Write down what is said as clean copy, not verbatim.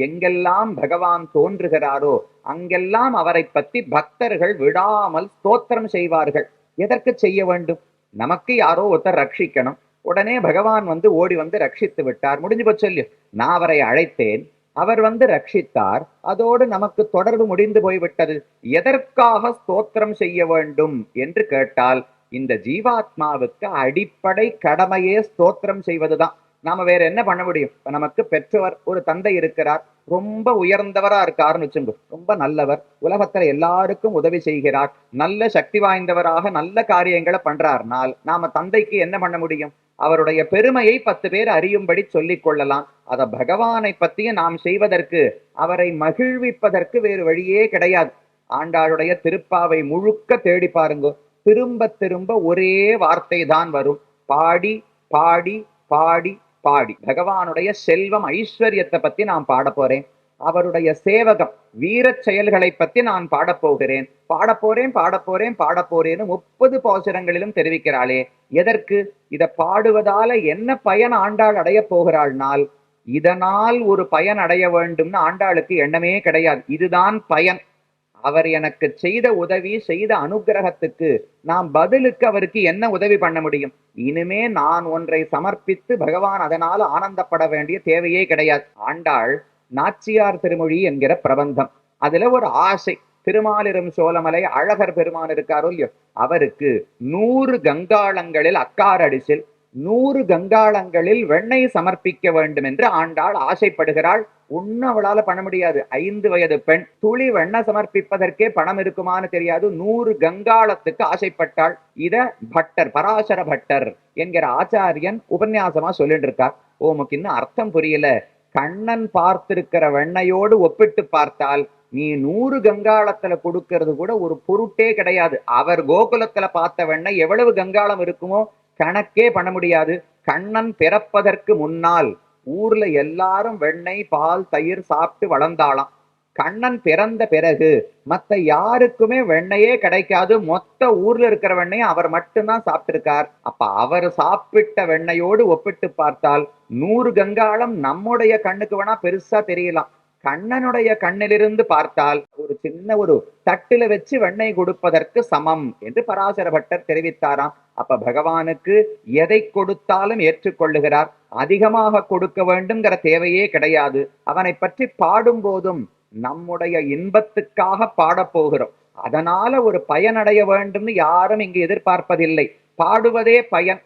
எங்கெல்லாம் பகவான் தோன்றுகிறாரோ அங்கெல்லாம் அவரை பற்றி பக்தர்கள் விடாமல் ஸ்தோத்திரம் செய்வார்கள். எதற்கு செய்ய வேண்டும்? நமக்கு யாரோ ஒருத்தர் ரட்சிக்கணும், உடனே பகவான் வந்து ஓடி வந்து ரட்சித்து விட்டார், முடிஞ்சு போச்சு இல்லையோ. நான் அவரை அழைத்தேன், அவர் வந்து ரட்சித்தார், அதோடு நமக்கு தொடர்பு முடிந்து போய்விட்டது. எதற்காக ஸ்தோத்திரம் செய்ய வேண்டும் என்று கேட்டால், இந்த ஜீவாத்மாவுக்கு அடிப்படை கடமையே ஸ்தோத்திரம் செய்வதுதான். நாம வேற என்ன பண்ண முடியும்? நமக்கு பெற்றவர் ஒரு தந்தை இருக்கிறார், ரொம்ப உயர்ந்தவரா இருக்காருன்னு வச்சுங்க, ரொம்ப நல்லவர், உலகத்துல எல்லாருக்கும் உதவி செய்கிறார், நல்ல சக்தி வாய்ந்தவராக நல்ல காரியங்களை பண்றார்னால் நாம தந்தைக்கு என்ன பண்ண முடியும்? அவருடைய பெருமையை 10 பேர் அறியும்படி சொல்லிக் கொள்ளலாம். அத பகவானை பத்தியும் நாம் செய்வதற்கு, அவரை மகிழ்விப்பதற்கு வேறு வழியே கிடையாது. ஆண்டாளுடைய திருப்பாவை முழுக்க தேடி பாருங்க, திரும்ப திரும்ப ஒரே வார்த்தை தான் வரும், பாடி பாடி பாடி பாடி. பகவானுடைய செல்வம் ஐஸ்வர்யத்தை பத்தி நான் பாட போறேன், அவருடைய சேவகம் வீரச் செயல்களை பத்தி நான் பாடப்போகிறேன், பாடப்போறேன் பாடப்போறேன் பாடப்போறேன்னு 30 பாசுரங்களிலும் தெரிவிக்கிறாளே. எதற்கு? இத பாடுவதால என்ன பயன் ஆண்டாள் அடைய போகிறாள்னால், இதனால் ஒரு பயன் அடைய வேண்டும்னு ஆண்டாளுக்கு எண்ணமே கிடையாது. இதுதான் பயன். அவர் எனக்கு செய்த உதவி, செய்த அனுகிரகத்துக்கு நாம் பதிலுக்கு அவருக்கு என்ன உதவி பண்ண முடியும்? இனிமே நான் ஒன்றை சமர்ப்பித்து பகவான் அதனால ஆனந்தப்பட வேண்டிய தேவையே கிடையாது. ஆண்டாள் நாச்சியார் திருமொழி என்கிற பிரபந்தம், அதுல ஒரு ஆசை. திருமாலிரும் சோழமலை அழகர் பெருமான் இருக்காரோ இல்லையோ, அவருக்கு 100 கங்காளங்களில் அக்காரடிசில் 100 கங்காளங்களில் வெண்ணெய் சமர்ப்பிக்க வேண்டும் என்று ஆண்டாள் ஆசைப்படுகிறாள். ஒன்னும் அவளால பண்ண முடியாது. 5 வயது பெண், துளி வெண்ணெய் சமர்ப்பிப்பதற்கே பணம் இருக்குமான்னு தெரியாது, 100 கங்காளத்துக்கு ஆசைப்பட்டாள். இத பட்டர், பராசர பட்டர் என்கிற ஆச்சாரியன் உபன்யாசமா சொல்லிட்டு இருக்கார். உமக்கு இன்னும் அர்த்தம் புரியல. கண்ணன் பார்த்திருக்கிற வெண்ணையோடு ஒப்பிட்டு பார்த்தால் நீ 100 கங்காளத்துல கொடுக்கிறது கூட ஒரு பொருட்டே கிடையாது. அவர் கோகுலத்துல பார்த்த வெண்ணெய் எவ்வளவு கங்காளம் இருக்குமோ கணக்கே பண்ண முடியாது. கண்ணன் பிறப்பதற்கு முன்னால் ஊர்ல எல்லாரும் வெண்ணெய் பால் தயிர் சாப்பிட்டு வளர்ந்தாளாம். கண்ணன் பிறந்த பிறகு மத்த யாருக்குமே வெண்ணையே கிடைக்காது. மொத்த ஊர்ல இருக்கிற வெண்ணையை அவர் மட்டும்தான் சாப்பிட்டிருக்கார். அப்ப அவர் சாப்பிட்ட வெண்ணையோடு ஒப்பிட்டு பார்த்தால் 100 கங்காளம் நம்முடைய கண்ணுக்கு வேணா பெருசா தெரியலாம், கண்ணனுடைய கண்ணிலிருந்து பார்த்தால் ஒரு சின்ன ஒரு தட்டுல வச்சு வெண்ணெய் கொடுப்பதற்கு சமம் என்று பராசர பட்டர் தெரிவித்தாராம். அப்ப பகவானுக்கு எதை கொடுத்தாலும் ஏற்றுக்கொள்ளுகிறார். அதிகமாக கொடுக்க வேண்டும்ங்கிற தேவையே கிடையாது. அவனை பற்றி பாடும் போதும் நம்முடைய இன்பத்துக்காக பாடப்போகிறோம், அதனால ஒரு பயனடைய வேண்டும்னு யாரும் இங்கு எதிர்பார்ப்பதில்லை. பாடுவதே பயன்.